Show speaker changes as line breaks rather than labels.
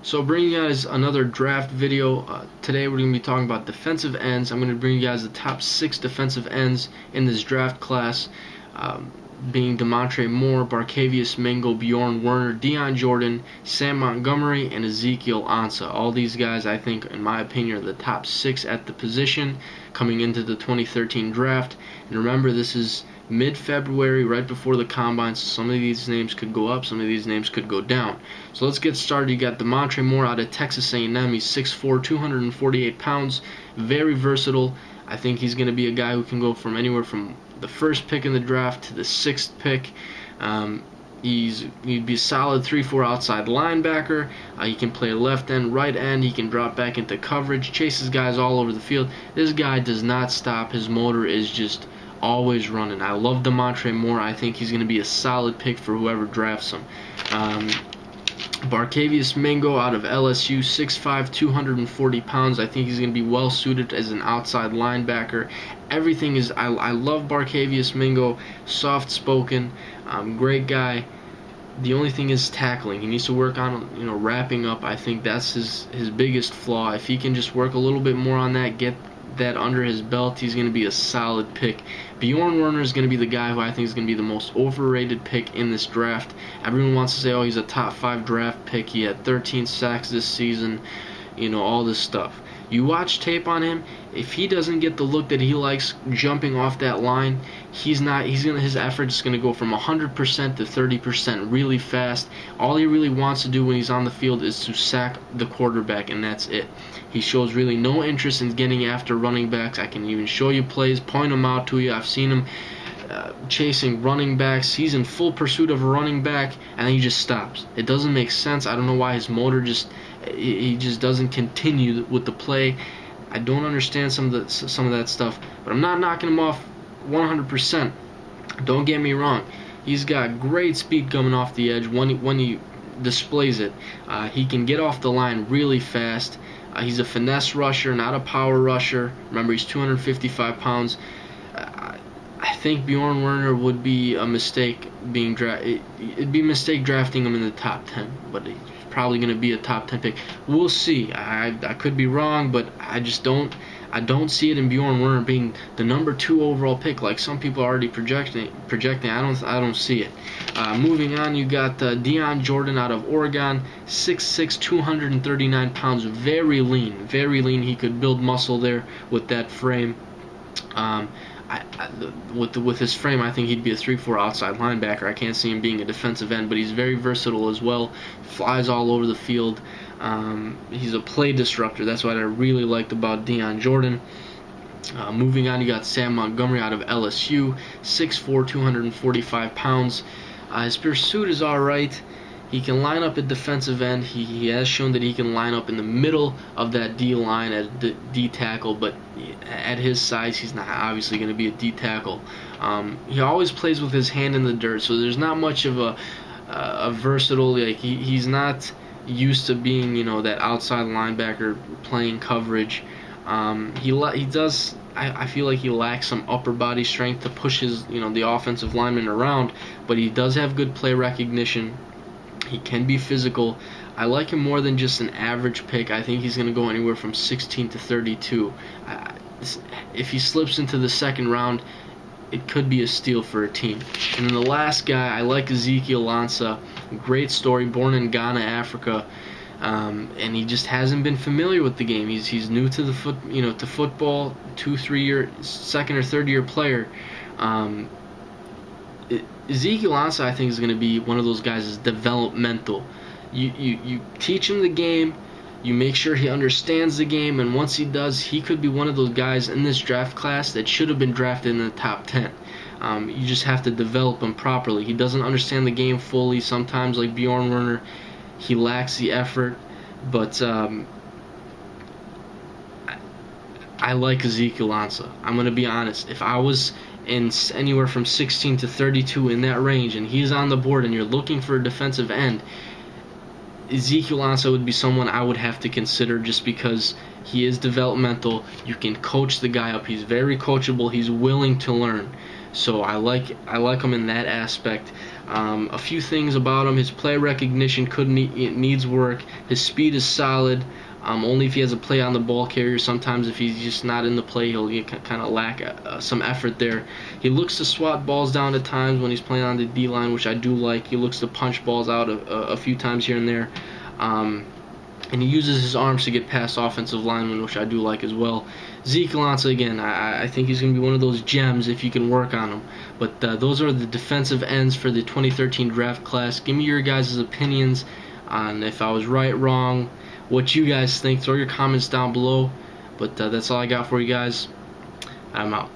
So bringing you guys another draft video. Today we're going to be talking about defensive ends. I'm going to bring you guys the top 6 defensive ends in this draft class, being Montre Moore, Barkevious Mingo, Bjoern Werner, Dion Jordan, Sam Montgomery, and Ezekiel Ansah. All these guys, I think, in my opinion, are the top 6 at the position coming into the 2013 draft. And remember, this is mid-February, right before the combine, so some of these names could go up, some of these names could go down. So let's get started. You got Montre Moore out of Texas A&M. He's 6'4", 248 pounds, very versatile. I think he's going to be a guy who can go from anywhere from the first pick in the draft to the 6th pick. He'd be a solid 3-4 outside linebacker. He can play left end, right end. He can drop back into coverage, chases guys all over the field. This guy does not stop. His motor is just always running. I love Montre Moore. I think he's going to be a solid pick for whoever drafts him. Barkevious Mingo out of LSU, 6'5", 240 pounds. I think he's going to be well suited as an outside linebacker. Everything is, I love Barkevious Mingo, soft spoken, great guy. The only thing is tackling. He needs to work on, wrapping up. I think that's his biggest flaw. If he can just work a little bit more on that, get that under his belt, he's going to be a solid pick. Bjoern Werner is going to be the guy who I think is going to be the most overrated pick in this draft. Everyone wants to say, oh, he's a top 5 draft pick. He had 13 sacks this season, all this stuff. You watch tape on him, if he doesn't get the look that he likes jumping off that line, his effort is going to go from 100% to 30% really fast. All he really wants to do when he's on the field is to sack the quarterback, and that's it. He shows really no interest in getting after running backs. I can even show you plays, point them out to you. I've seen him chasing running backs. He's in full pursuit of a running back, and then he just stops. It doesn't make sense. I don't know why his motor he just doesn't continue with the play. I don't understand some of that stuff, but I'm not knocking him off 100%. Don't get me wrong. He's got great speed coming off the edge when he displays it. He can get off the line really fast. He's a finesse rusher, not a power rusher. Remember, he's 255 pounds. I think Bjoern Werner would be a mistake being it'd be a mistake drafting him in the top 10, but he's probably going to be a top 10 pick. We'll see. I could be wrong, but I don't see it in Bjoern Werner being the number 2 overall pick like some people are already projecting. I don't see it. Moving on, you got Dion Jordan out of Oregon, 6'6", 239 pounds, very lean. He could build muscle there with that frame. With his frame, I think he'd be a 3-4 outside linebacker. I can't see him being a defensive end, but he's very versatile as well. Flies all over the field. He's a play disruptor. That's what I really liked about Dion Jordan. Moving on, you got Sam Montgomery out of LSU, 6'4", 245 pounds. His pursuit is alright. He can line up at defensive end. He has shown that he can line up in the middle of that D line as D tackle, but at his size, he's not obviously going to be a D tackle. He always plays with his hand in the dirt, so there's not much of a versatile. Like he's not used to being that outside linebacker playing coverage. He does. I feel like he lacks some upper body strength to push his the offensive lineman around, but he does have good play recognition. He can be physical. I like him more than just an average pick. I think he's going to go anywhere from 16 to 32. If he slips into the 2nd round, it could be a steal for a team. And then the last guy, I like Ezekiel Ansah. Great story, born in Ghana, Africa, and he just hasn't been familiar with the game. He's new to the football, 2-3 year, 2nd or 3rd year player. Ezekiel Ansah, I think, is going to be one of those guys that's developmental. You teach him the game, you make sure he understands the game, and once he does, he could be one of those guys in this draft class that should have been drafted in the top 10. You just have to develop him properly. He doesn't understand the game fully. Sometimes, like Bjoern Werner, he lacks the effort, but I like Ezekiel Ansah. I'm going to be honest. If I was in anywhere from 16 to 32 in that range, and he's on the board, and you're looking for a defensive end, Ezekiel Ansah would be someone I would have to consider just because he is developmental. You can coach the guy up. He's very coachable. He's willing to learn. So I like him in that aspect. A few things about him: his play recognition needs work. His speed is solid. Only if he has a play on the ball carrier. Sometimes if he's just not in the play, he'll kind of lack some effort there. He looks to swat balls down at times when he's playing on the D-line, which I do like. He looks to punch balls out a few times here and there. And he uses his arms to get past offensive linemen, which I do like as well. Ezekiel Ansah, again, I think he's going to be one of those gems if you can work on him. But those are the defensive ends for the 2013 draft class. Give me your guys' opinions on if I was right, wrong, what you guys think. Throw your comments down below. But that's all I got for you guys. I'm out.